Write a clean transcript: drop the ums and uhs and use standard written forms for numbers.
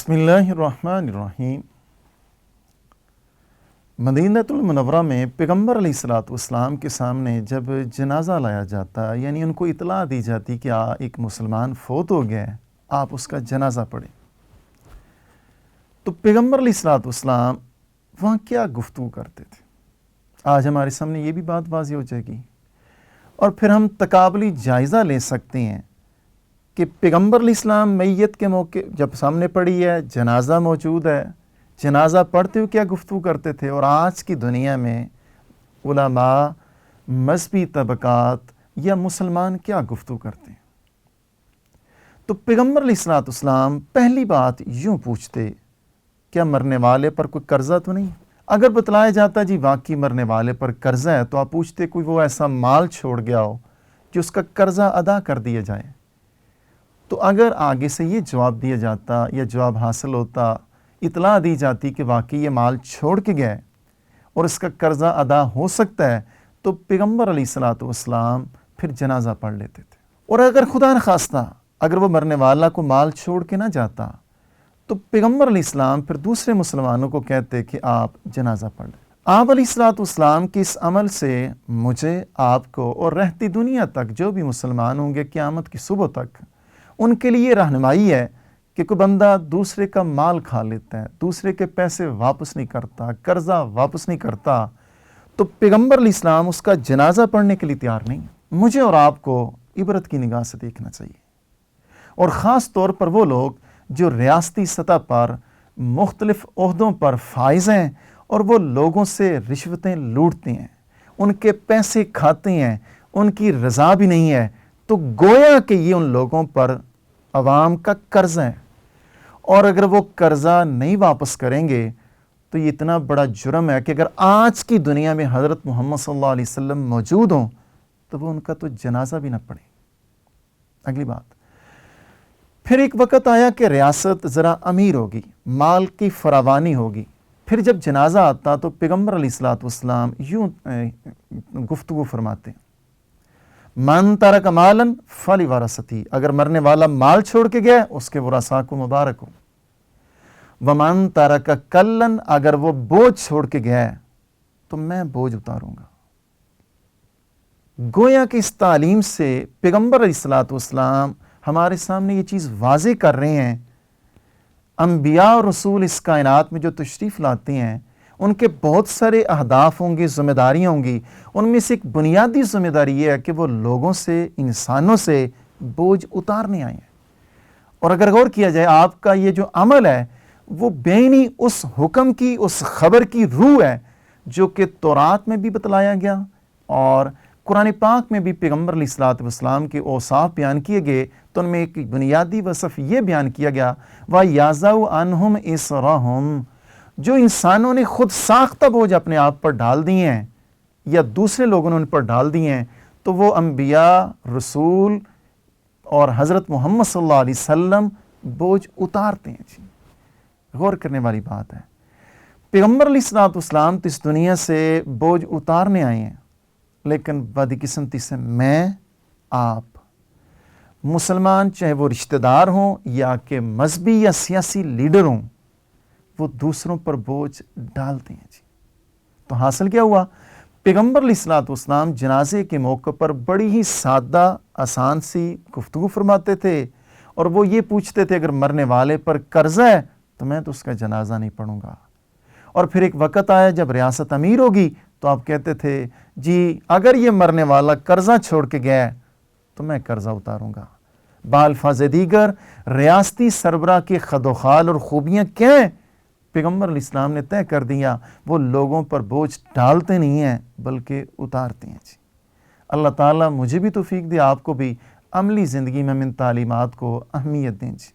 بسم اللہ الرحمن الرحیم۔ مدینۃ المنورہ میں پیغمبر علیہ الصلوۃ والسلام کے سامنے جب جنازہ لایا جاتا، یعنی ان کو اطلاع دی جاتی کہ ایک مسلمان فوت ہو گیا ہے، آپ اس کا جنازہ پڑھیں، تو پیغمبر علیہ الصلوۃ والسلام وہاں کیا گفتگو کرتے تھے؟ آج ہمارے سامنے یہ بھی بات واضح ہو جائے گی، اور پھر ہم تقابلی جائزہ لے سکتے ہیں کہ پیغمبر علیہ السلام میت کے موقع جب سامنے پڑی ہے، جنازہ موجود ہے، جنازہ پڑھتے ہوئے کیا گفتگو کرتے تھے، اور آج کی دنیا میں علماء، مذہبی طبقات یا مسلمان کیا گفتگو کرتے ہیں۔ تو پیغمبر علیہ الصلوۃ والسلام پہلی بات یوں پوچھتے، کیا مرنے والے پر کوئی قرضہ تو نہیں؟ اگر بتلایا جاتا جی واقعی مرنے والے پر قرضہ ہے، تو آپ پوچھتے کوئی وہ ایسا مال چھوڑ گیا ہو کہ اس کا قرضہ ادا کر دیا جائے۔ تو اگر آگے سے یہ جواب دیا جاتا یا جواب حاصل ہوتا، اطلاع دی جاتی کہ واقعی یہ مال چھوڑ کے گئے اور اس کا قرضہ ادا ہو سکتا ہے، تو پیغمبر علیہ الصلوۃ والسلام پھر جنازہ پڑھ لیتے تھے۔ اور اگر خدا نخواستہ اگر وہ مرنے والا کو مال چھوڑ کے نہ جاتا، تو پیغمبر علیہ السلام پھر دوسرے مسلمانوں کو کہتے کہ آپ جنازہ پڑھ لیں۔ آپ علیہ الصلوۃ والسلام کے اس عمل سے مجھے، آپ کو اور رہتی دنیا تک جو بھی مسلمان ہوں گے قیامت کی صبح تک، ان کے لیے رہنمائی ہے کہ کوئی بندہ دوسرے کا مال کھا لیتا ہے، دوسرے کے پیسے واپس نہیں کرتا، قرضہ واپس نہیں کرتا، تو پیغمبر علیہ السلام اس کا جنازہ پڑھنے کے لیے تیار نہیں۔ مجھے اور آپ کو عبرت کی نگاہ سے دیکھنا چاہیے، اور خاص طور پر وہ لوگ جو ریاستی سطح پر مختلف عہدوں پر فائز ہیں اور وہ لوگوں سے رشوتیں لوٹتے ہیں، ان کے پیسے کھاتے ہیں، ان کی رضا بھی نہیں ہے، تو گویا کہ یہ ان لوگوں پر عوام کا قرض ہے، اور اگر وہ قرضہ نہیں واپس کریں گے تو یہ اتنا بڑا جرم ہے کہ اگر آج کی دنیا میں حضرت محمد صلی اللہ علیہ وسلم موجود ہوں تو وہ ان کا تو جنازہ بھی نہ پڑھیں۔ اگلی بات، پھر ایک وقت آیا کہ ریاست ذرا امیر ہوگی، مال کی فراوانی ہوگی، پھر جب جنازہ آتا تو پیغمبر علیہ الصلوۃ والسلام یوں گفتگو فرماتے ہیں، من ترک مالا فلورثتہ، اگر مرنے والا مال چھوڑ کے گیا اس کے ورثاء کو مبارک ہو، ومن ترک کلا، اگر وہ بوجھ چھوڑ کے گیا تو میں بوجھ اتاروں گا۔ گویا کہ اس تعلیم سے پیغمبر علیہ الصلوۃ والسلام ہمارے سامنے یہ چیز واضح کر رہے ہیں، انبیاء اور رسول اس کائنات میں جو تشریف لاتے ہیں ان کے بہت سارے اہداف ہوں گے، ذمہ داریاں ہوں گی، ان میں سے ایک بنیادی ذمہ داری یہ ہے کہ وہ لوگوں سے، انسانوں سے بوجھ اتارنے آئے ہیں۔ اور اگر غور کیا جائے، آپ کا یہ جو عمل ہے وہ بینی اس حکم کی، اس خبر کی روح ہے جو کہ تورات میں بھی بتلایا گیا اور قرآن پاک میں بھی پیغمبر علیہ الصلوۃ والسلام کے اوصاف بیان کیے گئے، تو ان میں ایک بنیادی وصف یہ بیان کیا گیا، وَيَضَعُ عَنْهُمْ إِصْرَهُمْ، جو انسانوں نے خود ساختہ بوجھ اپنے آپ پر ڈال دیے ہیں یا دوسرے لوگوں نے ان پر ڈال دیے ہیں، تو وہ انبیاء، رسول اور حضرت محمد صلی اللہ علیہ وسلم بوجھ اتارتے ہیں۔ جی، غور کرنے والی بات ہے، پیغمبر علیہ الصلوۃ والسلام تو اس دنیا سے بوجھ اتارنے آئے ہیں، لیکن بدقسمتی سے میں، آپ مسلمان، چاہے وہ رشتہ دار ہوں یا کہ مذہبی یا سیاسی لیڈر ہوں، وہ دوسروں پر بوجھ ڈالتے ہیں۔ جی، تو حاصل کیا ہوا؟ پیغمبر علیہ الصلوۃ والسلام جنازے کے موقع پر بڑی ہی سادہ، آسان سی گفتگو فرماتے تھے، اور وہ یہ پوچھتے تھے اگر مرنے والے پر قرضہ ہے تو میں تو اس کا جنازہ نہیں پڑھوں گا۔ اور پھر ایک وقت آیا جب ریاست امیر ہوگی تو آپ کہتے تھے جی اگر یہ مرنے والا قرضہ چھوڑ کے گیا تو میں قرضہ اتاروں گا۔ بالفاظ دیگر ریاستی سربراہ کے خد و خال اور خوبیاں کیا ہیں؟ پیغمبر علیہ السلام نے طے کر دیا، وہ لوگوں پر بوجھ ڈالتے نہیں ہیں بلکہ اتارتے ہیں۔ جی، اللہ تعالیٰ مجھے بھی توفیق دے، آپ کو بھی عملی زندگی میں ان تعلیمات کو اہمیت دیں۔ جی۔